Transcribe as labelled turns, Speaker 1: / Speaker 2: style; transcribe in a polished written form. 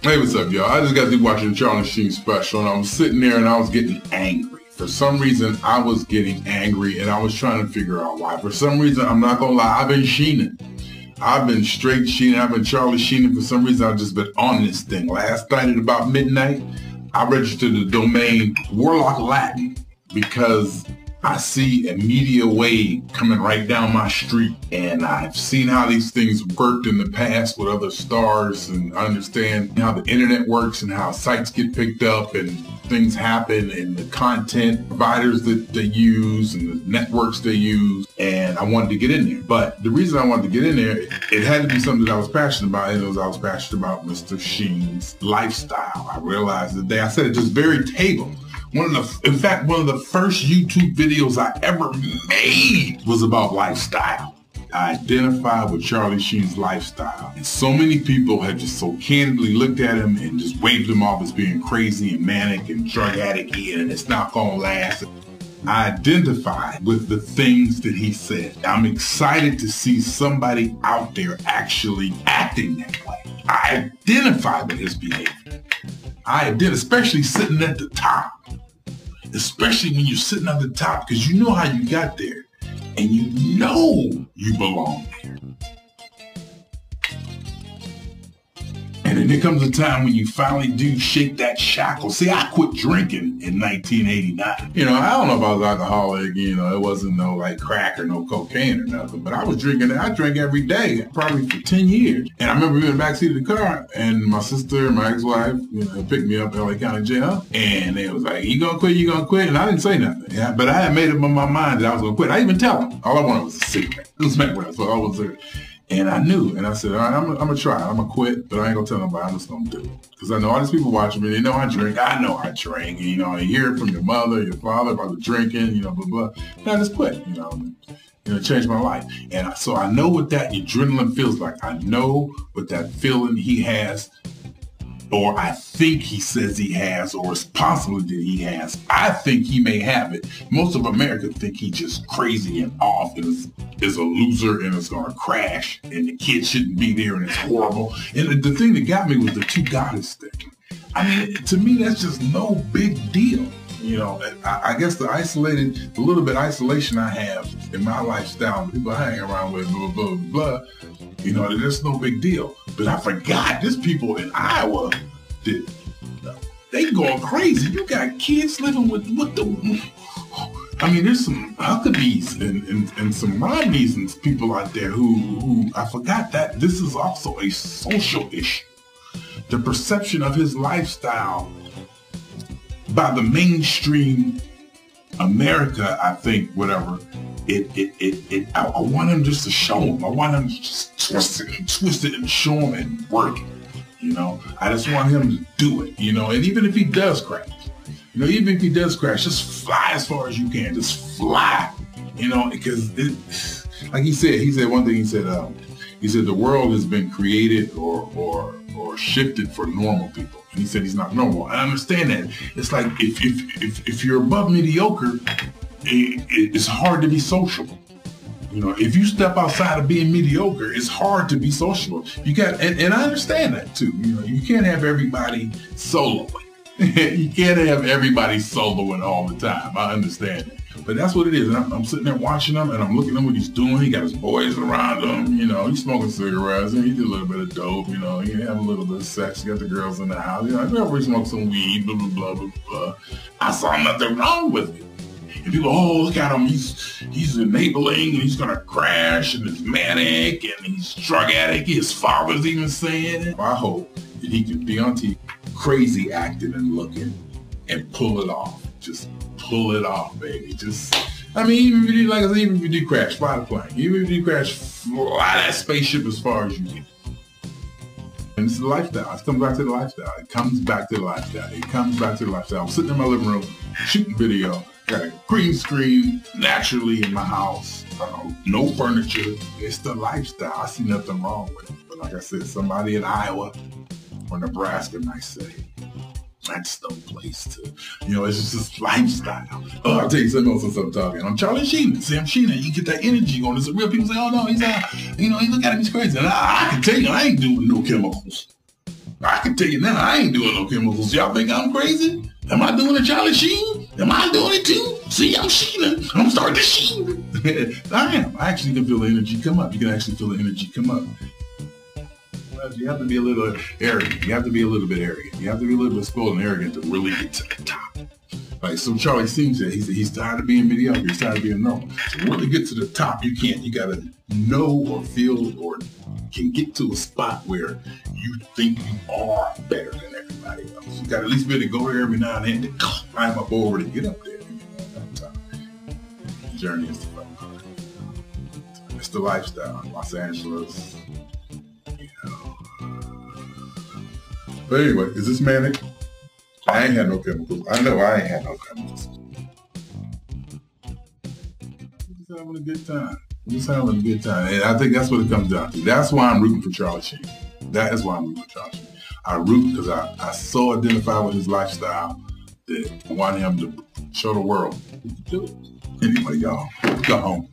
Speaker 1: Hey, what's up, y'all? I just got through watching the Charlie Sheen special, and I was sitting there and I was getting angry. For some reason, I was getting angry, and I was trying to figure out why. For some reason, I'm not gonna lie, I've been Sheenin. I've been straight Sheenin. I've been Charlie Sheenin. For some reason, I've just been on this thing. Last night at about midnight, I registered the domain Warlock Latin because I see a media wave coming right down my street, and I've seen how these things worked in the past with other stars, and I understand how the internet works and how sites get picked up and things happen and the content providers that they use and the networks they use, and I wanted to get in there. But the reason I wanted to get in there, it had to be something that I was passionate about, and it was I was passionate about Mr. Sheen's lifestyle. I realized that I said at this very table, in fact, one of the first YouTube videos I ever made was about lifestyle. I identified with Charlie Sheen's lifestyle. And so many people had just so candidly looked at him and just waved him off as being crazy and manic and drug addict-y and it's not gonna last. I identified with the things that he said. I'm excited to see somebody out there actually acting that way. I identify with his behavior. I did, especially sitting at the top. Especially when you're sitting at the top, because you know how you got there, and you know you belong there. And then there comes a time when you finally do shake that shackle. See, I quit drinking in 1989. You know, I don't know if I was alcoholic, you know, it wasn't no like crack or no cocaine or nothing, but I was drinking, I drank every day, probably for 10 years. And I remember being in the backseat of the car, and my sister, my ex-wife, you know, picked me up in LA County Jail, and they was like, you gonna quit, you gonna quit? And I didn't say nothing, yeah, but I had made up in my mind that I was gonna quit. I didn't even tell them. All I wanted was a cigarette. It was McWell, so I was there. And I knew, and I said, all right, I'm gonna try. I'm gonna quit, but I ain't gonna tell nobody. I'm just gonna do it. Because I know all these people watching me, they know I drink. I know I drink. And, you know, you hear it from your mother, your father about the drinking, you know, blah, blah. And I just quit, you know, changed my life. And so I know what that adrenaline feels like. I know what that feeling he has, or I think he says he has, or it's possible that he has. I think he may have it. Most of America think he's just crazy and off and is a loser and is gonna crash and the kid shouldn't be there and it's horrible. And the thing that got me was the two goddess thing. I mean, to me, that's just no big deal. You know, I guess the little bit isolation I have in my lifestyle, people I hang around with, blah, blah, blah, you know, that's no big deal. But I forgot, there's people in Iowa that they going crazy. You got kids living with the, I mean, there's some Huckabees and some Romneys and people out there who I forgot that this is also a social issue. The perception of his lifestyle by the mainstream America, I think, whatever, I want him just to show him. I want him to just twist it and show him and work it, you know? I just want him to do it, you know? And even if he does crash, you know, even if he does crash, just fly as far as you can. Just fly, you know, because like he said one thing, he said the world has been created or shifted for normal people. And he said he's not normal. I understand that. It's like if you're above mediocre, it's hard to be sociable. You know, if you step outside of being mediocre, it's hard to be sociable. You got, and I understand that too. You know, you can't have everybody soloing. You can't have everybody soloing all the time. I understand that. But that's what it is. And I'm sitting there watching him, and I'm looking at what he's doing. He got his boys around him. You know, he's smoking cigarettes, and he did a little bit of dope. You know, he have a little bit of sex. He got the girls in the house. You know, everybody smokes some weed, blah, blah, blah, blah, blah. I saw nothing wrong with it. And people, oh, look at him. He's enabling, and he's going to crash, and he's manic, and he's drug addict. His father's even saying it. I hope that he can be on TV crazy acting and looking and pull it off. Just pull it off, baby. Just, I mean, even if you do, like I said, even if you do crash, fly the plane. Even if you do crash, fly that spaceship as far as you can. And it's the lifestyle. It comes back to the lifestyle. It comes back to the lifestyle. It comes back to the lifestyle. I'm sitting in my living room, shooting video. Got a green screen naturally in my house. No furniture. It's the lifestyle. I see nothing wrong with it. But like I said, somebody in Iowa or Nebraska might say, that's no place to, you know, it's just this lifestyle. Oh, I'll tell you something else since I'm talking. I'm Charlie Sheen. See, I'm Sheenin. You get that energy on. There's real people say, oh no, he's you know, he look at him, he's crazy. And I can tell you, I ain't doing no chemicals. I can tell you now, I ain't doing no chemicals. Y'all think I'm crazy? Am I doing a Charlie Sheen? Am I doing it too? See, I'm Sheenin. I'm starting to sheen. I am. I actually can feel the energy come up. You can actually feel the energy come up. You have to be a little arrogant. You have to be a little bit arrogant. You have to be a little bit spoiled and arrogant to really get to the top. Like so Charlie Sheen said, he's tired of being mediocre. He's tired of being normal. To really get to the top, you gotta know or feel or can get to a spot where you think you are better than everybody else. You gotta at least be able to go there every now and then to climb up over to get up there. The journey is the fun. It's the lifestyle. Los Angeles. But anyway, is this manic? I ain't had no chemicals. I know I ain't had no chemicals. We're just having a good time. We're just having a good time. And I think that's what it comes down to. That's why I'm rooting for Charlie Sheen. That is why I'm rooting for Charlie Sheen. I root because I so identify with his lifestyle that I want him to show the world. Anyway, y'all, go home.